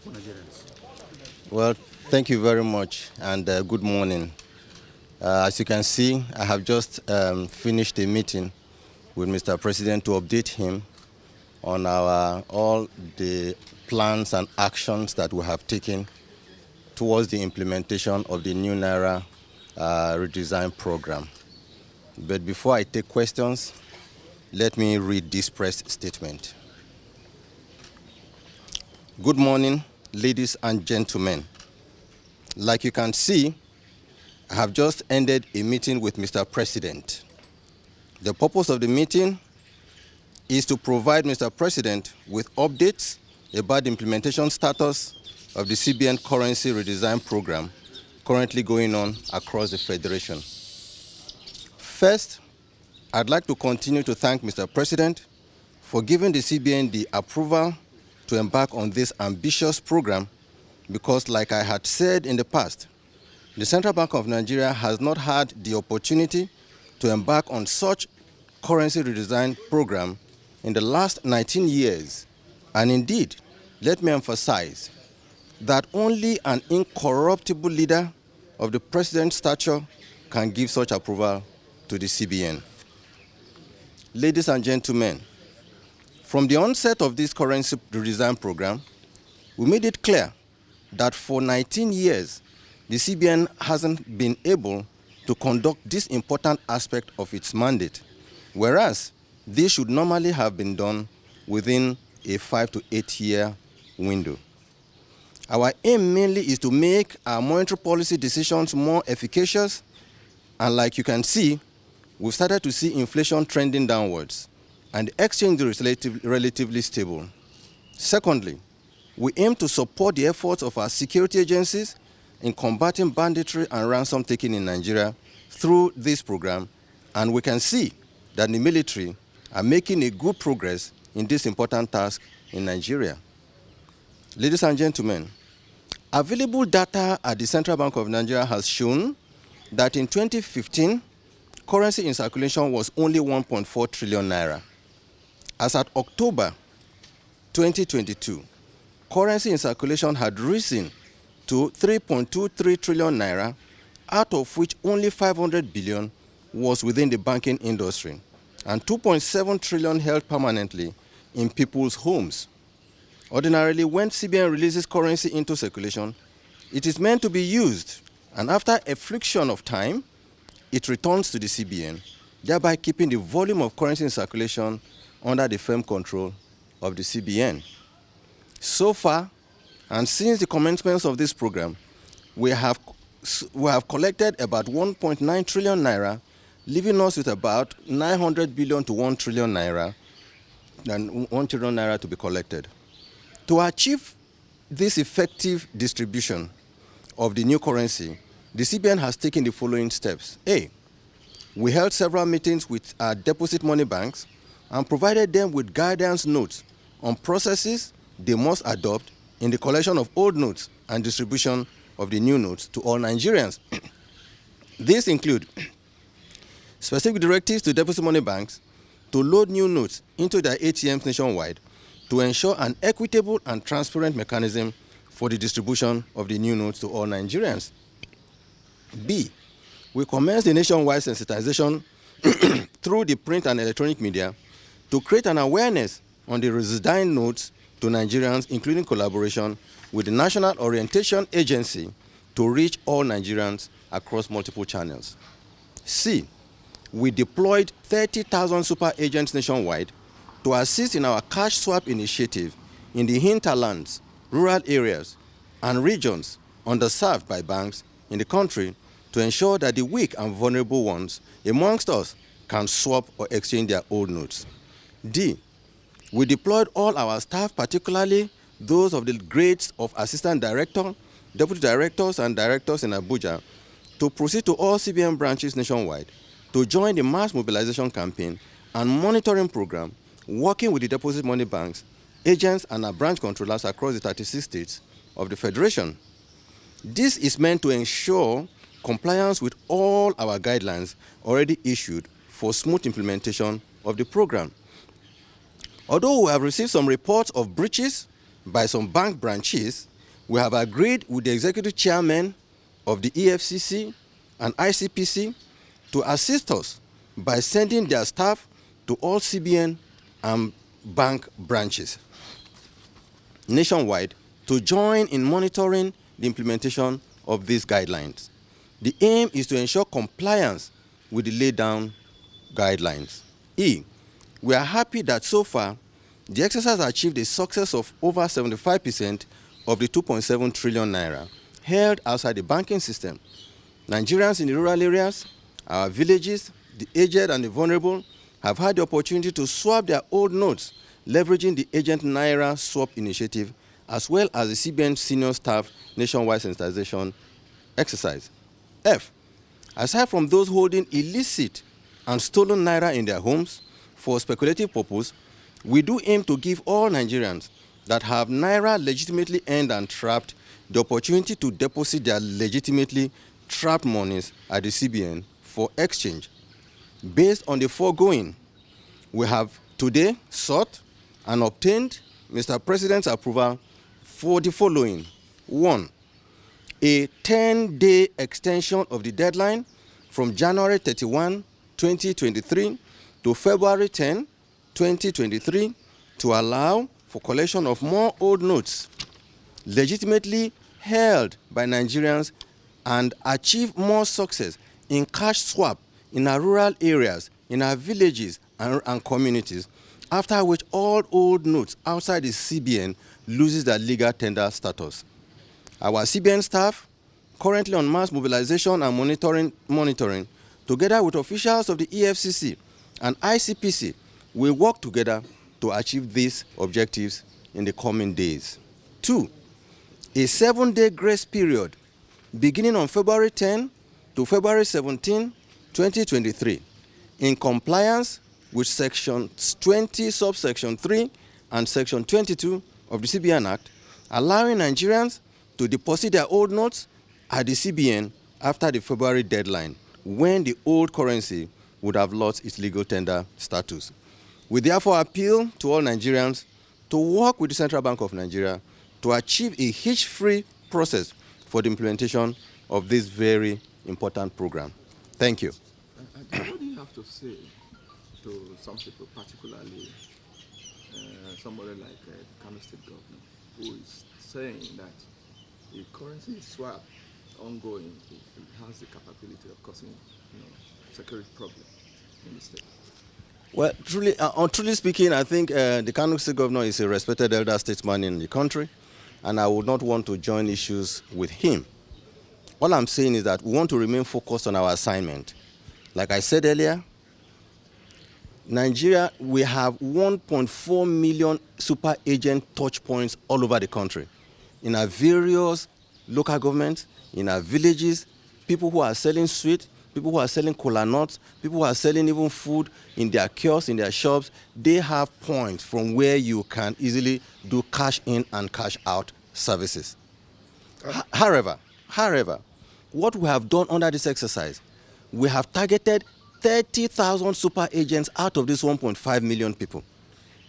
for Nigerians? Well, thank you very much, and good morning. As you can see, I have just finished a meeting with Mr. President to update him on all the plans and actions that we have taken towards the implementation of the new Naira redesign program. But before I take questions, let me read this press statement. Good morning, ladies and gentlemen. Like you can see, I have just ended a meeting with Mr. President. The purpose of the meeting is to provide Mr. President with updates about the implementation status of the CBN currency redesign program currently going on across the Federation. First, I'd like to continue to thank Mr. President for giving the CBN the approval to embark on this ambitious program because, like I had said in the past, the Central Bank of Nigeria has not had the opportunity to embark on such currency redesign program in the last 19 years. And indeed, let me emphasize that only an incorruptible leader of the president's stature can give such approval to the CBN. Ladies and gentlemen, from the onset of this currency redesign program, we made it clear that for 19 years, the CBN hasn't been able to conduct this important aspect of its mandate, whereas this should normally have been done within a 5 to 8 year window. Our aim mainly is to make our monetary policy decisions more efficacious, and like you can see, we've started to see inflation trending downwards, and the exchange rate is relatively stable. Secondly, we aim to support the efforts of our security agencies in combating banditry and ransom taking in Nigeria through this program, and we can see that the military are making a good progress in this important task in Nigeria. Ladies and gentlemen, available data at the Central Bank of Nigeria has shown that in 2015, currency in circulation was only 1.4 trillion naira. As at October 2022, currency in circulation had risen to 3.23 trillion naira, out of which only 500 billion was within the banking industry, and 2.7 trillion held permanently in people's homes. Ordinarily, when CBN releases currency into circulation, it is meant to be used, and after a friction of time, it returns to the CBN, thereby keeping the volume of currency in circulation under the firm control of the CBN. So far, and since the commencement of this program, we have collected about 1.9 trillion naira, leaving us with about 900 billion to 1 trillion naira, and 1 trillion naira to be collected. To achieve this effective distribution of the new currency, the CBN has taken the following steps. A, we held several meetings with our deposit money banks and provided them with guidance notes on processes they must adopt in the collection of old notes and distribution of the new notes to all Nigerians. These include specific directives to deposit money banks to load new notes into their ATMs nationwide to ensure an equitable and transparent mechanism for the distribution of the new notes to all Nigerians. B, we commenced the nationwide sensitization through the print and electronic media to create an awareness on the redesign notes to Nigerians, including collaboration with the National Orientation Agency to reach all Nigerians across multiple channels. C, we deployed 30,000 super agents nationwide to assist in our cash swap initiative in the hinterlands, rural areas, and regions underserved by banks in the country to ensure that the weak and vulnerable ones amongst us can swap or exchange their old notes. D, we deployed all our staff, particularly those of the grades of assistant director, deputy directors, and directors in Abuja, to proceed to all CBN branches nationwide to join the mass mobilization campaign and monitoring program, working with the deposit money banks, agents, and our branch controllers across the 36 states of the Federation. This is meant to ensure compliance with all our guidelines already issued for smooth implementation of the program. Although we have received some reports of breaches by some bank branches, we have agreed with the executive chairman of the EFCC and ICPC to assist us by sending their staff to all CBN and bank branches nationwide to join in monitoring the implementation of these guidelines. The aim is to ensure compliance with the laid down guidelines. We are happy that so far, the exercise achieved a success of over 75% of the 2.7 trillion naira held outside the banking system. Nigerians in the rural areas, our villages, the aged and the vulnerable have had the opportunity to swap their old notes, leveraging the Agent Naira Swap Initiative, as well as the CBN senior staff nationwide sensitization exercise. Aside from those holding illicit and stolen naira in their homes for speculative purpose, we do aim to give all Nigerians that have naira legitimately earned and trapped the opportunity to deposit their legitimately trapped monies at the CBN for exchange. Based on the foregoing, we have today sought and obtained Mr. President's approval for the following. 1, a 10-day extension of the deadline from January 31, 2023 to February 10, 2023 to allow for collection of more old notes legitimately held by Nigerians and achieve more success in cash swap in our rural areas, in our villages and communities, after which all old notes outside the CBN loses their legal tender status. Our CBN staff, currently on mass mobilization and monitoring, together with officials of the EFCC and ICPC, will work together to achieve these objectives in the coming days. 2, a 7-day grace period beginning on February 10 to February 17, 2023, in compliance with Section 20, subsection 3 and Section 22 of the CBN Act, allowing Nigerians to deposit their old notes at the CBN after the February deadline, when the old currency would have lost its legal tender status. We therefore appeal to all Nigerians to work with the Central Bank of Nigeria to achieve a hitch-free process for the implementation of this very important program. Thank you. What do you have to say to some people, particularly somebody like the Kano State governor, who is saying that the currency swap ongoing it has the capability of causing security problem in the state? Well, truly speaking, I think the Kano State governor is a respected elder statesman in the country, and I would not want to join issues with him. All I'm saying is that we want to remain focused on our assignment. Like I said earlier, Nigeria, we have 1.4 million super agent touch points all over the country. In our various local governments, in our villages, people who are selling sweet, people who are selling cola nuts, people who are selling even food in their kiosks, in their shops, they have points from where you can easily do cash in and cash out services. However, what we have done under this exercise, we have targeted 30,000 super agents out of these 1.5 million people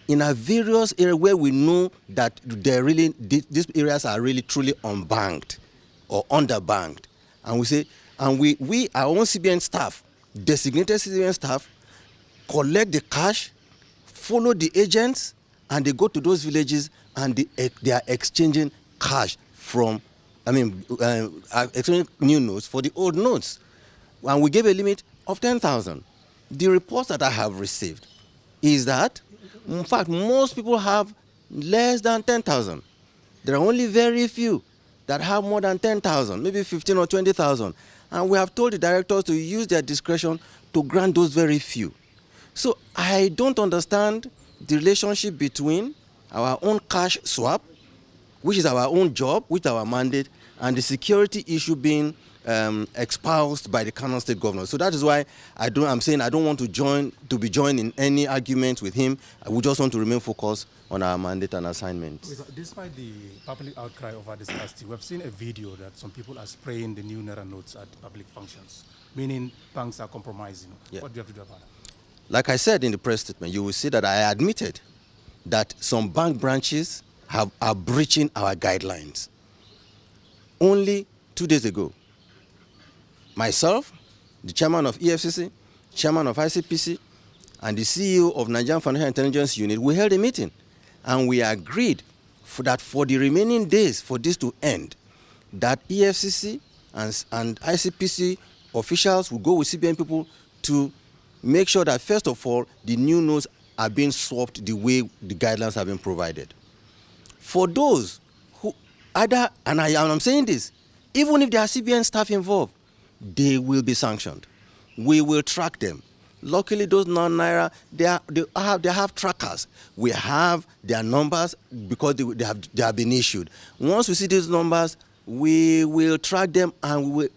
in our various areas where we know that these areas are really truly unbanked or underbanked. And we say, and we our own CBN staff, designated CBN staff, collect the cash, follow the agents, and they go to those villages and they are exchanging cash from, exchanging new notes for the old notes. And we gave a limit of 10,000. The reports that I have received is that, in fact, most people have less than 10,000. There are only very few that have more than 10,000, maybe 15 or 20,000. And we have told the directors to use their discretion to grant those very few. So I don't understand the relationship between our own cash swap, which is our own job, which is our mandate, and the security issue being espoused by the Kano State governor. So that is why I'm saying I don't want to be joined in any argument with him. We just want to remain focused on our mandate and assignment. Despite the public outcry over this last year, we've seen a video that some people are spraying the new Naira notes at public functions, meaning banks are compromising. Yeah. What do you have to do about that? Like I said in the press statement, you will see that I admitted that some bank branches are breaching our guidelines. Only 2 days ago, myself, the chairman of EFCC, chairman of ICPC, and the CEO of Nigerian Financial Intelligence Unit, we held a meeting, and we agreed that for the remaining days for this to end, that EFCC and ICPC officials will go with CBN people to make sure that, first of all, the new notes are being swapped the way the guidelines have been provided. For those who either, and I'm saying this, even if there are CBN staff involved, they will be sanctioned. We will track them. Luckily, those non-Naira, they have trackers. We have their numbers because they have been issued. Once we see these numbers, we will track them, and we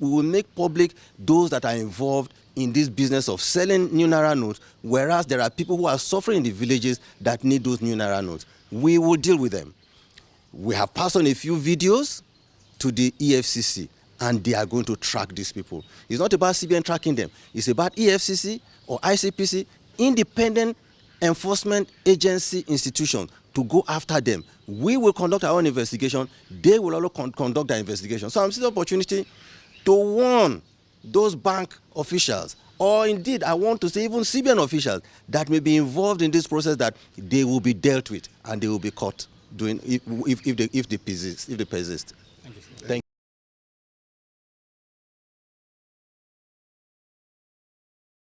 will make public those that are involved in this business of selling new Naira notes, whereas there are people who are suffering in the villages that need those new Naira notes. We will deal with them. We have passed on a few videos to the EFCC, and they are going to track these people. It's not about CBN tracking them. It's about EFCC or ICPC, independent enforcement agency institution, to go after them. We will conduct our own investigation. They will also conduct their investigation. So I'm seeing the opportunity to warn those bank officials, or indeed, I want to say even CBN officials that may be involved in this process, that they will be dealt with and they will be caught doing if they persist.